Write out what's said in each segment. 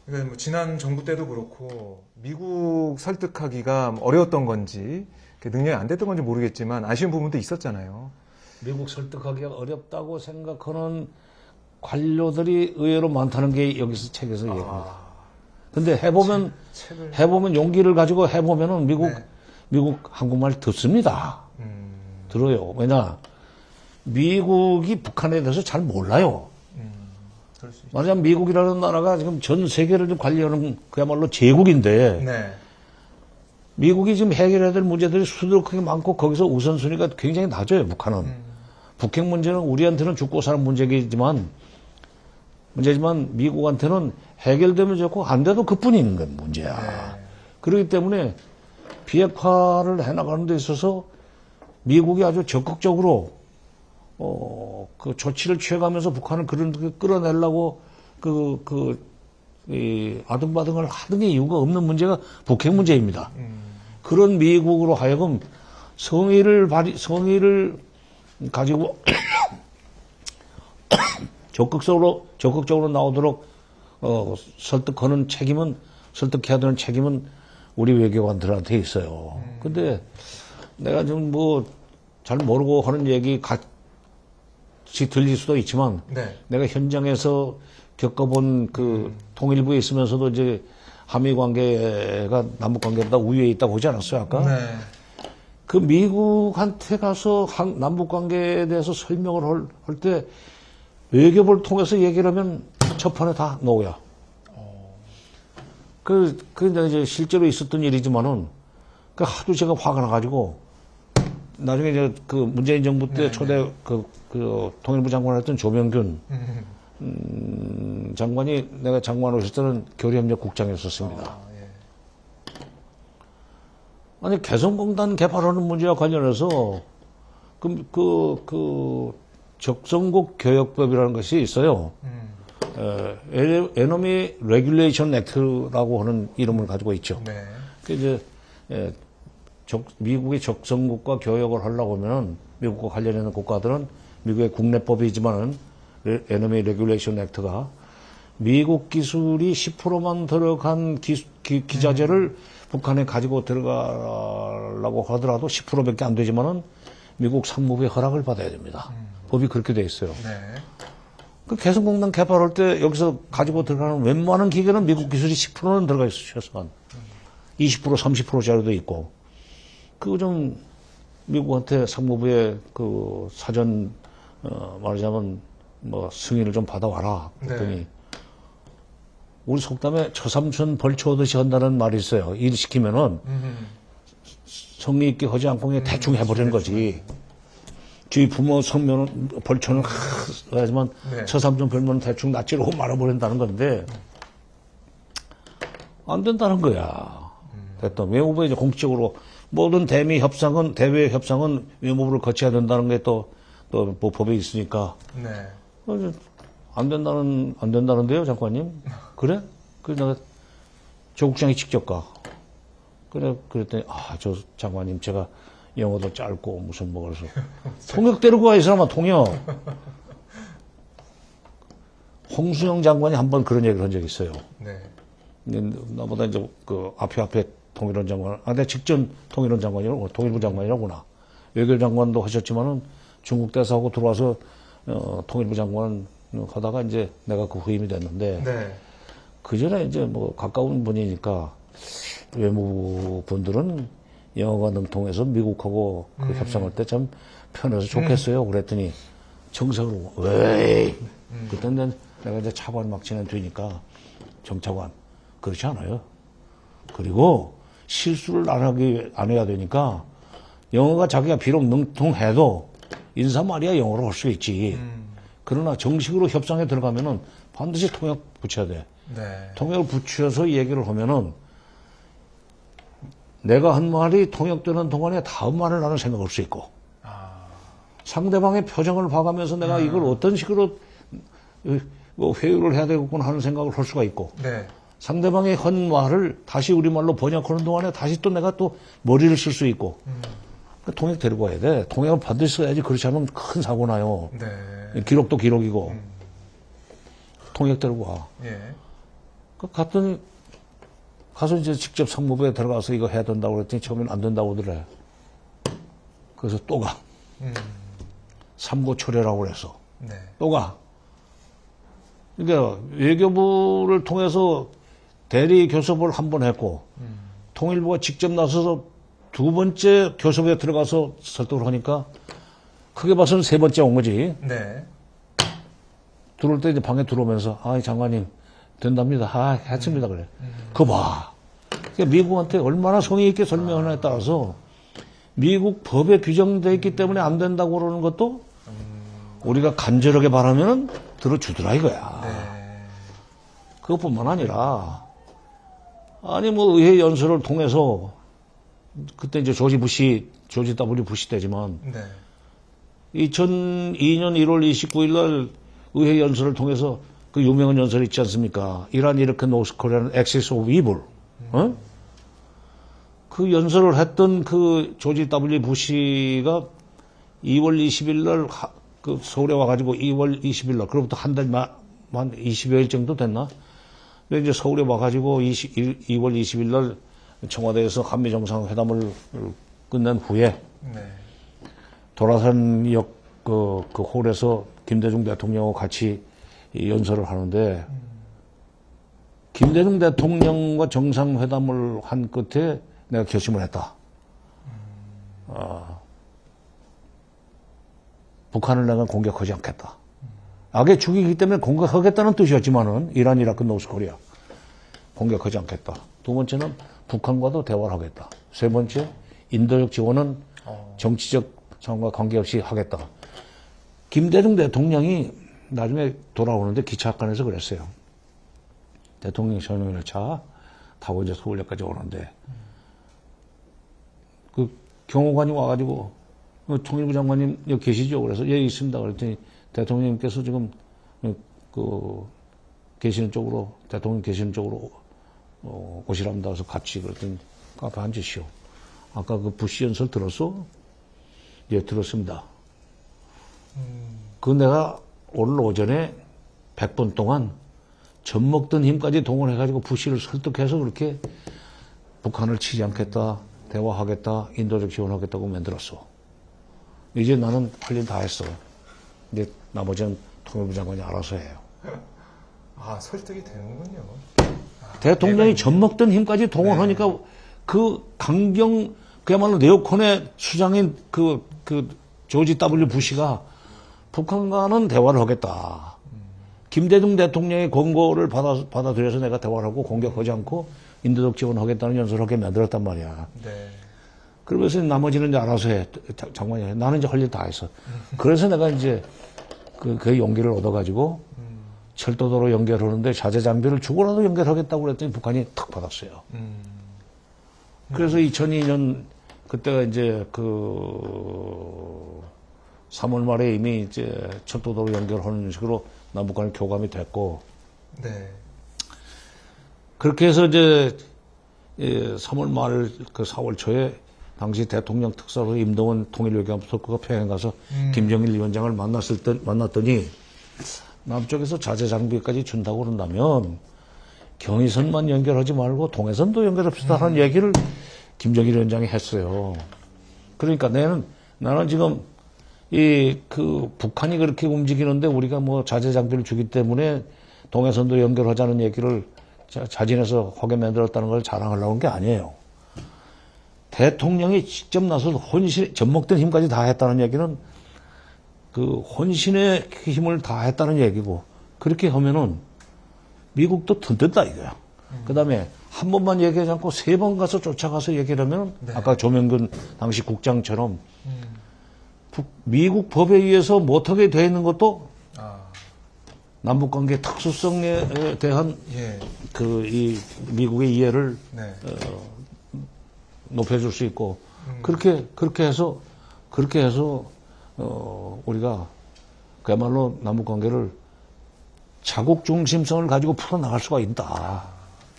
그러니까 뭐 지난 정부 때도 그렇고 미국 설득하기가 어려웠던 건지 능력이 안 됐던 건지 모르겠지만 아쉬운 부분도 있었잖아요. 미국 설득하기가 어렵다고 생각하는 관료들이 의외로 많다는 게 여기서 책에서 얘기합니다. 근데 해보면 용기를 가지고 해보면은 미국 한국말 듣습니다. 들어요. 왜냐? 미국이 북한에 대해서 잘 몰라요. 말하자면 미국이라는 나라가 지금 전 세계를 좀 관리하는 그야말로 제국인데, 네. 미국이 지금 해결해야 될 문제들이 수두룩하게 많고 거기서 우선순위가 굉장히 낮아요, 북한은. 북핵 문제는 우리한테는 죽고 사는 문제지만 미국한테는 해결되면 좋고 안 돼도 그뿐인 건 문제야. 네. 그렇기 때문에 비핵화를 해나가는 데 있어서 미국이 아주 적극적으로 그 조치를 취해가면서 북한을 끌어내려고 아등바등을 하던 게 이유가 없는 문제가 북핵 문제입니다. 그런 미국으로 하여금 성의를 가지고 적극적으로 나오도록 설득해야 되는 책임은 우리 외교관들한테 있어요. 근데 내가 좀 잘 모르고 하는 얘기 같이 들릴 수도 있지만, 네. 내가 현장에서 겪어본 통일부에 있으면서도 이제 한미 관계가 남북 관계보다 우위에 있다고 보지 않았어요, 아까? 네. 그 미국한테 가서 남북 관계에 대해서 설명을 할 때 외교부를 통해서 얘기를 하면 첫판에 다 노야. 이제 실제로 있었던 일이지만은, 하도 제가 화가 나가지고, 나중에 이제 문재인 정부 때 초대 통일부 장관을 했던 조명균 장관이 내가 장관 오실 때는 교류협력국장이었었습니다. 예. 아니, 개성공단 개발하는 문제와 관련해서 적성국 교역법이라는 것이 있어요. Enemy Regulation Act라고 하는 이름을 가지고 있죠. 네. 이제 미국의 적성국과 교역을 하려고 하면은 미국과 관련있는 국가들은 미국의 국내법이지만은 Enemy Regulation Act가 미국 기술이 10%만 들어간 기자재를 북한에 가지고 들어가려고 하더라도 10%밖에 안 되지만은 미국 상무부의 허락을 받아야 됩니다. 법이 그렇게 돼 있어요. 네. 개성공단 개발할 때 여기서 가지고 들어가는 웬만한 기계는 미국 기술이 10%는 들어가 있어요, 최소한. 20%, 30%짜리도 있고. 그거 좀 미국한테 상무부의 사전, 말하자면 승인을 좀 받아와라. 그랬더니 네. 우리 속담에 처삼촌 벌초오듯이 한다는 말이 있어요. 일 시키면은 성의 있게 하지 않고 그냥 대충 해버리는 거지. 저희 부모 성면은 벌초는 하지만 네. 처삼촌 벌면 대충 낯지르고 말아버린다는 건데 안 된다는 거야. 됐든 외무부에 이제 공식적으로 모든 대외 협상은 외무부를 거쳐야 된다는 게 또 법에 있으니까. 네. 안 된다는데요, 장관님? 그래? 그래서 내가 조국장이 직접 가. 그랬더니, 저 장관님, 제가 영어도 짧고, 무슨 그래서. 통역 데리고 와, 이 사람아, 통역. 홍수영 장관이 한 번 그런 얘기를 한 적이 있어요. 네. 나보다 이제 앞에 통일원 장관, 내가 직전 통일원 장관이라고, 통일부 장관이라구나. 외교장관도 하셨지만은 중국 대사하고 들어와서, 통일부 장관 하다가 이제 내가 후임이 됐는데, 네. 그 전에 이제 가까운 분이니까 외무부 분들은 영어가 능통해서 미국하고 협상할 때 참 편해서 좋겠어요. 그랬더니 정석으로, 왜? 그때는 내가 이제 차관 막 지난 뒤니까 정차관, 그렇지 않아요. 그리고 실수를 안 해야 되니까 영어가 자기가 비록 능통해도 인사말이야 영어로 할 수 있지. 그러나 정식으로 협상에 들어가면은 반드시 통역 붙여야 돼. 네. 통역을 붙여서 얘기를 하면은 내가 한 말이 통역되는 동안에 다음 말을 나는 생각할 수 있고 상대방의 표정을 봐가면서 내가 이걸 어떤 식으로 회유를 해야 되겠구나 하는 생각을 할 수가 있고 네. 상대방의 한 말을 다시 우리말로 번역하는 동안에 다시 또 내가 또 머리를 쓸 수 있고 통역 데리고 와야 돼. 통역을 반드시 써야지. 그렇지 않으면 큰 사고 나요. 네. 기록도 기록이고 통역 데리고 와. 예. 갔더니 가서 이제 직접 상무부에 들어가서 이거 해야 된다고 그랬더니 처음엔 안 된다고 그러더래. 그래서 또 가. 삼고초려라고 그래서 네. 또 가. 그러니까 외교부를 통해서 대리 교섭을 한 번 했고 통일부가 직접 나서서 두 번째 교섭에 들어가서 설득을 하니까 크게 봐서는 세 번째 온 거지. 네. 들어올 때 이제 방에 들어오면서 장관님 된답니다. 했습니다 그래. 그거 봐. 그러니까 미국한테 얼마나 성의 있게 설명하느냐에 따라서 미국 법에 규정되어 있기 때문에 안 된다고 그러는 것도 우리가 간절하게 바라면 들어주더라 이거야. 네. 그것뿐만 아니라 아니 뭐 의회 연설을 통해서 그때 이제 조지 W 부시 때지만 네. 2002년 1월 29일 날 의회 연설을 통해서 그 유명한 연설 있지 않습니까? 이란, 이라크, 노스코리아는 액시스 오브 이블. 어? 그 연설을 했던 그 조지 W 부시가 2월 20일 날 그 서울에 와가지고 2월 20일 날, 그로부터 한 달 만 20여일 정도 됐나? 근데 이제 서울에 와가지고 2월 20일 날 청와대에서 한미 정상회담을 끝낸 후에 네. 도라산역 그 홀에서 김대중 대통령하고 같이 이 연설을 하는데 김대중 대통령과 정상회담을 한 끝에 내가 결심을 했다. 북한을 내가 공격하지 않겠다. 악의 죽이기 때문에 공격하겠다는 뜻이었지만은 이란, 이라크, 노스코리아 공격하지 않겠다. 두 번째는 북한과도 대화를 하겠다. 세 번째 인도적 지원은 정치적 상황과 관계없이 하겠다. 김대중 대통령이 나중에 돌아오는데 기차학관에서 그랬어요. 대통령 전용열차 타고 이제 서울역까지 오는데 그 경호관이 와가지고 통일부 장관님 여기 계시죠? 그래서 여기 있습니다. 그랬더니 대통령님께서 지금 계시는 쪽으로 대통령 계시는 쪽으로 오시랍니다. 그래서 같이 그랬더니 앞에 앉으시오. 아까 그 부시 연설 들었어? 예, 들었습니다. 그 내가 오늘 오전에 100번 동안 젖먹던 힘까지 동원해가지고 부시를 설득해서 그렇게 북한을 치지 않겠다, 대화하겠다, 인도적 지원하겠다고 만들었어. 이제 나는 할 일 다 했어. 근데 나머지는 통일부 장관이 알아서 해요. 설득이 되는군요. 대통령이 젖먹던 힘까지 동원하니까 네. 그 강경, 그야말로 네오콘의 수장인 그 조지 W 부시가 북한과는 대화를 하겠다. 김대중 대통령의 권고를 받아들여서 내가 대화를 하고 공격하지 않고 인도적 지원하겠다는 연설을 하게 만들었단 말이야. 네. 그러면서 나머지는 이제 알아서 해. 장관이 해. 나는 이제 할 일 다 했어. 그래서 내가 이제 그 용기를 얻어가지고 철도도로 연결하는데 자재 장비를 주고라도 연결하겠다고 그랬더니 북한이 탁 받았어요. 그래서 2002년 그때가 이제 3월 말에 이미 이제 철도도로 연결하는 식으로 남북간이 교감이 됐고, 네. 그렇게 해서 이제 3월 말 4월 초에 당시 대통령 특사로 임동원 통일외교안보 특보가 평양 가서 김정일 위원장을 만났더니 남쪽에서 자재 장비까지 준다고 그런다면 경의선만 연결하지 말고 동해선도 연결합시다 하는 얘기를 김정일 위원장이 했어요. 그러니까 나는 지금 북한이 그렇게 움직이는데 우리가 뭐 자재 장비를 주기 때문에 동해선도 연결하자는 얘기를 자진해서 하게 만들었다는 걸 자랑하려고 한 게 아니에요. 대통령이 직접 나서서 젖먹던 힘까지 다 했다는 얘기는 그 혼신의 힘을 다 했다는 얘기고, 그렇게 하면은 미국도 든든다 이거야. 그 다음에 한 번만 얘기하지 않고 세 번 가서 쫓아가서 얘기를 하면 네. 아까 조명근 당시 국장처럼 미국 법에 의해서 못하게 돼 있는 것도 남북관계 특수성에 대한 예. 이 미국의 이해를 네. 높여줄 수 있고, 그렇게 해서 우리가 그야말로 남북관계를 자국 중심성을 가지고 풀어나갈 수가 있다.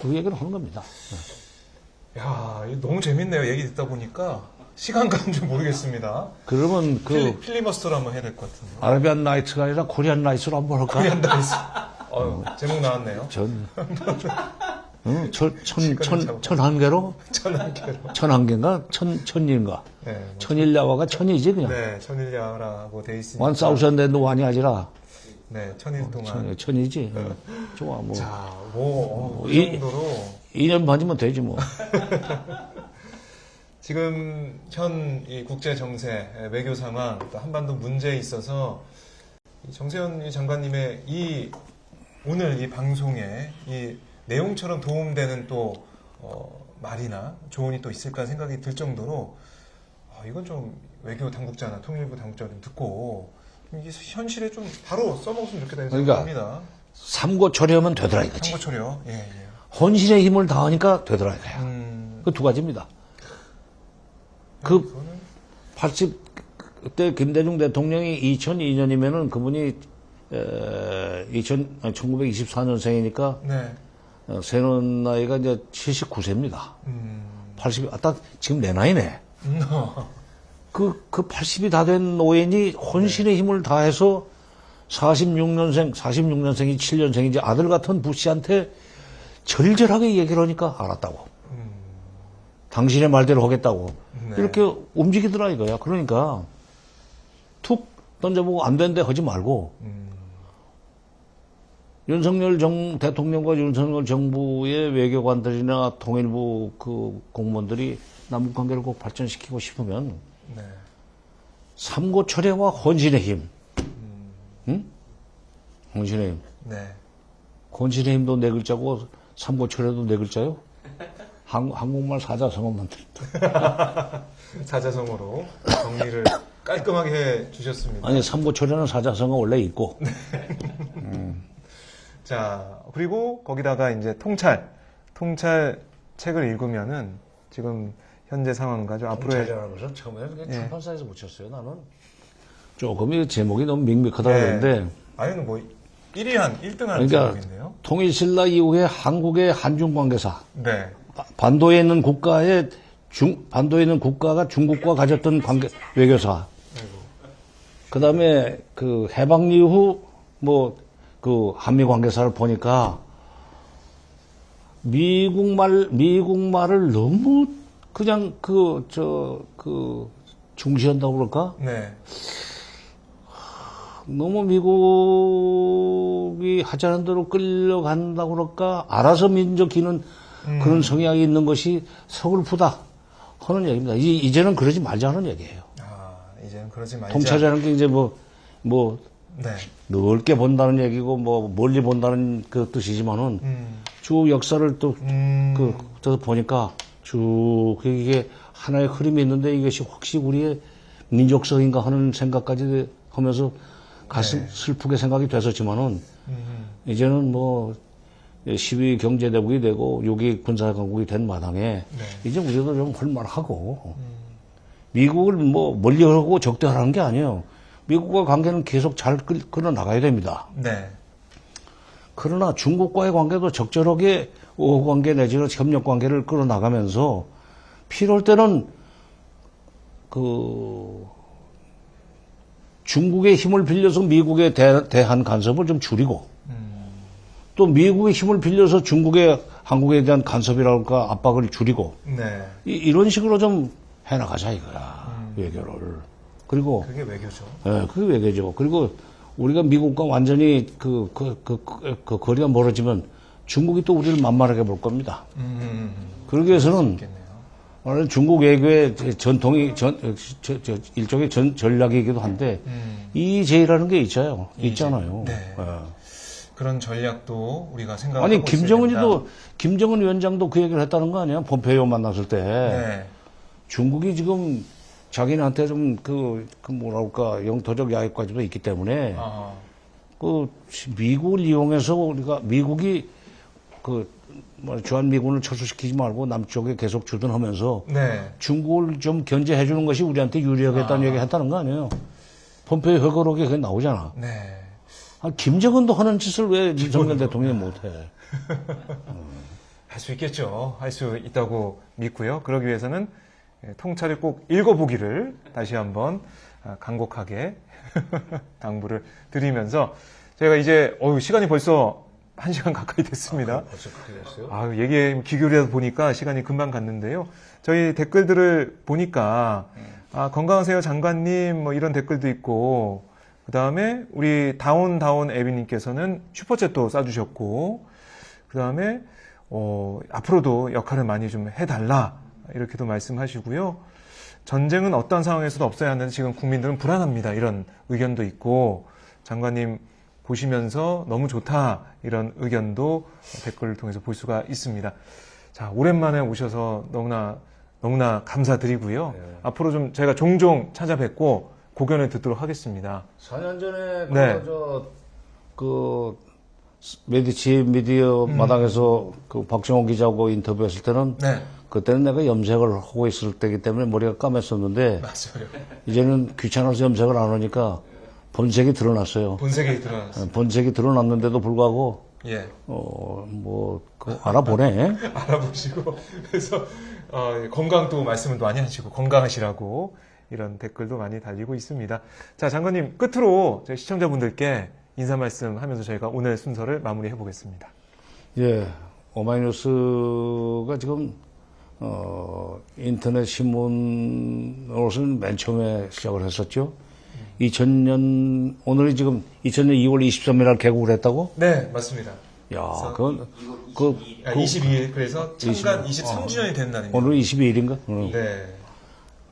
그 얘기를 하는 겁니다. 야, 이거 너무 재밌네요. 얘기 듣다 보니까 시간 가는 줄 모르겠습니다. 그러면 필리버스터로 한번 해야 될 것 같은데요. 아라비안 나이트가 아니라 코리안 나이트로 한번 할까? 코리안 다이스. 제목 나왔네요. 천한계로? 천한계로. 천한계인가? 천일인가? 네, 천일야화가 천이지, 그냥. 네, 천일야라고 돼 있으니까. 완 싸우셨는데 완이 아니라. 네, 천일 동안. 천이지. 좋아, 뭐. 자, 그 정도로. 2년 반이면 되지, 뭐. 지금 현 이 국제 정세, 외교 상황, 또 한반도 문제에 있어서 이 정세현 장관님의 오늘 이 방송에 이 내용처럼 도움되는 또 말이나 조언이 또 있을까 생각이 들 정도로 이건 좀 외교 당국자나 통일부 당국자 좀 듣고 이게 현실에 좀 바로 써먹었으면 좋겠다 생각합니다. 삼고초려하면 되더라 이거지. 삼고초려. 예. 혼신의 힘을 다하니까 되더라 이거야. 그 두 가지입니다. 그 80대 김대중 대통령이 2002년이면은 그분이 1924년생이니까 네. 새는 나이가 이제 79세입니다. 80, 딱 지금 내 나이네. 그 80이 다 된 노인이 혼신의 힘을 다해서 46년생이 7년생이지 아들 같은 부씨한테 절절하게 얘기를 하니까 알았다고. 당신의 말대로 하겠다고. 네. 이렇게 움직이더라 이거야. 그러니까 툭 던져보고 안 되는데 하지 말고 윤석열 대통령과 윤석열 정부의 외교관들이나 통일부 그 공무원들이 남북관계를 꼭 발전시키고 싶으면 네. 삼고초려와 혼신의 힘. 응? 혼신의 힘. 네. 혼신의 힘도 네 글자고 삼고초려도 네 글자요? 한국말 사자성어만 사자성어로 정리를 깔끔하게 해 주셨습니다. 아니 삼고초려는 사자성어 원래 있고. 자, 그리고 거기다가 이제 통찰 책을 읽으면은 지금 현재 상황과 좀 앞으로의 통찰이라면서 처음에는 그냥 출판사에서 붙였어요. 나는 조금 이 제목이 너무 밍밍하다 그러는데. 아니 뭐 1등한 그러니까 제목인데요. 통일신라 이후에 한국의 한중 관계사. 네. 반도에 있는 국가가 중국과 가졌던 관계, 외교사. 그 다음에 그 해방 이후 그 한미 관계사를 보니까 미국 말을 너무 그냥 중시한다고 그럴까? 네. 너무 미국이 하자는 대로 끌려간다고 그럴까? 알아서 민족기는 그런 성향이 있는 것이 서글프다 하는 얘기입니다. 이제는 그러지 말자는 얘기예요. 이제는 그러지 말자. 통찰이라는 게 이제 네. 넓게 본다는 얘기고 멀리 본다는 그 뜻이지만은 쭉 역사를 또 보니까 쭉 이게 하나의 흐름이 있는데 이것이 혹시 우리의 민족성인가 하는 생각까지 하면서 가슴 슬프게 생각이 됐었지만은 이제는 12 경제대국이 되고 6위 군사강국이 된 마당에 이제 우리도 좀 할만하고 미국을 멀리하고 적대하라는 게 아니에요. 미국과 관계는 계속 잘 끌어나가야 됩니다. 네. 그러나 중국과의 관계도 적절하게 우호관계 내지는 협력관계를 끌어나가면서 필요할 때는 중국의 힘을 빌려서 미국에 대한 간섭을 좀 줄이고 또 미국의 힘을 빌려서 한국에 대한 간섭이랄까 압박을 줄이고 네. 이런 식으로 좀 해나가자 이거야 외교를. 그리고 그게 외교죠. 네, 그게 외교죠. 그리고 우리가 미국과 완전히 거리가 멀어지면 중국이 또 우리를 만만하게 볼 겁니다. 그러기 위해서는 오늘 중국 외교의 전통이 일종의 전략이기도 한데 이제라는 게 있잖아요. 네. 그런 전략도 우리가 생각하고 아니 김정은 위원장도 그 얘기를 했다는 거 아니야? 폼페이오 만났을 때 네. 중국이 지금 자기네한테 좀 영토적 야익까지도 있기 때문에 미국을 이용해서 미국이 주한미군을 철수시키지 말고 남쪽에 계속 주둔하면서 중국을 좀 견제해 주는 것이 우리한테 유리하겠다는 얘기 했다는 거 아니에요? 폼페이오 회고록에 그게 나오잖아. 네. 김정은도 하는 짓을 왜 윤석열 대통령이 못해? 할 수 있겠죠. 할 수 있다고 믿고요. 그러기 위해서는 통찰을 꼭 읽어보기를 다시 한번 간곡하게 당부를 드리면서 제가 이제 시간이 벌써 1시간 가까이 됐습니다. 벌써 그렇게 됐어요? 아, 얘기에 귀결이다 보니까 시간이 금방 갔는데요. 저희 댓글들을 보니까, 건강하세요 장관님, 뭐 이런 댓글도 있고, 그 다음에 우리 다운 에비님께서는 슈퍼챗도 쏴주셨고, 그 다음에, 앞으로도 역할을 많이 좀 해달라, 이렇게도 말씀하시고요. 전쟁은 어떤 상황에서도 없어야 하는데 지금 국민들은 불안합니다. 이런 의견도 있고, 장관님 보시면서 너무 좋다, 이런 의견도 댓글을 통해서 볼 수가 있습니다. 자, 오랜만에 오셔서 너무나 감사드리고요. 네. 앞으로 좀 제가 종종 찾아뵙고 고견을 듣도록 하겠습니다. 4년 전에 네. 메디치 미디어 마당에서 그 박정호 기자하고 인터뷰했을 때는 네, 그때는 내가 염색을 하고 있을 때이기 때문에 머리가 까맸었는데 맞아요. 이제는 귀찮아서 염색을 안 하니까 본색이 드러났어요. 본색이 드러났습니다. 본색이 드러났는데도 불구하고 예, 알아보네. 알아보시고 그래서 건강도 말씀을 많이 하시고 건강하시라고 이런 댓글도 많이 달리고 있습니다. 자, 장관님 끝으로 저희 시청자분들께 인사 말씀하면서 저희가 오늘 순서를 마무리해 보겠습니다. 예, 오마이뉴스가 지금 인터넷 신문으로서는 맨 처음에 시작을 했었죠. 2000년 오늘이 지금 2000년 2월 23일 날 개국을 했다고? 네, 맞습니다. 야, 그래서 22일 그래서 창간 23주년이 된 날입니다. 오늘 22일인가? 네,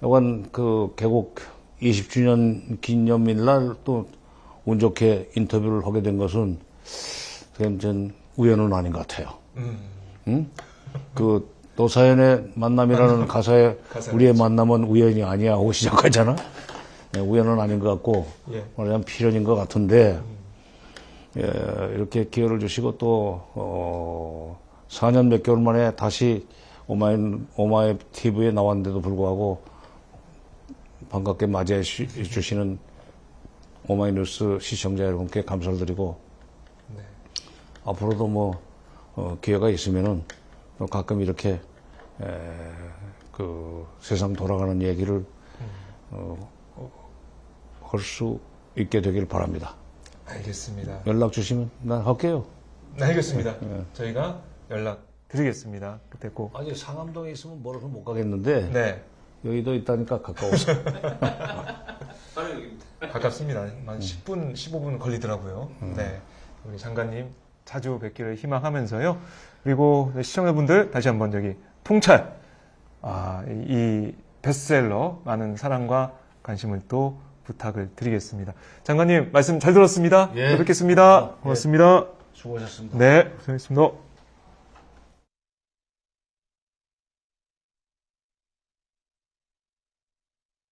요건 그 개국 20주년 기념일 날 또 운 좋게 인터뷰를 하게 된 것은 그냥 전 우연은 아닌 것 같아요. 응? 그 노사연의 만남이라는 가사에 우리의 만남은 우연이 아니야 하고 시작하잖아. 네, 우연은 아닌 것 같고 예. 그냥 필연인 것 같은데 예, 이렇게 기회를 주시고 또 4년 몇 개월 만에 다시 오마이 TV에 나왔는데도 불구하고 반갑게 맞이해 주시는 오마이뉴스 시청자 여러분께 감사를 드리고 네. 앞으로도 기회가 있으면은 또 가끔 이렇게 그 세상 돌아가는 얘기를 할 수 있게 되길 바랍니다. 알겠습니다. 연락 주시면 난 할게요. 네, 알겠습니다. 저희가 연락 드리겠습니다. 그때 꼭. 아니 상암동에 있으면 멀어서 못 가겠는데 네, 여의도 있다니까 가까워서. 가깝습니다. 한 10분, 15분 걸리더라고요. 네, 우리 장관님 자주 뵙기를 희망하면서요. 그리고 시청자분들 다시 한번 여기 통찰, 이 베스트셀러 많은 사랑과 관심을 또 부탁을 드리겠습니다. 장관님 말씀 잘 들었습니다. 예. 또 뵙겠습니다. 고맙습니다. 수고하셨습니다. 네, 고생했습니다.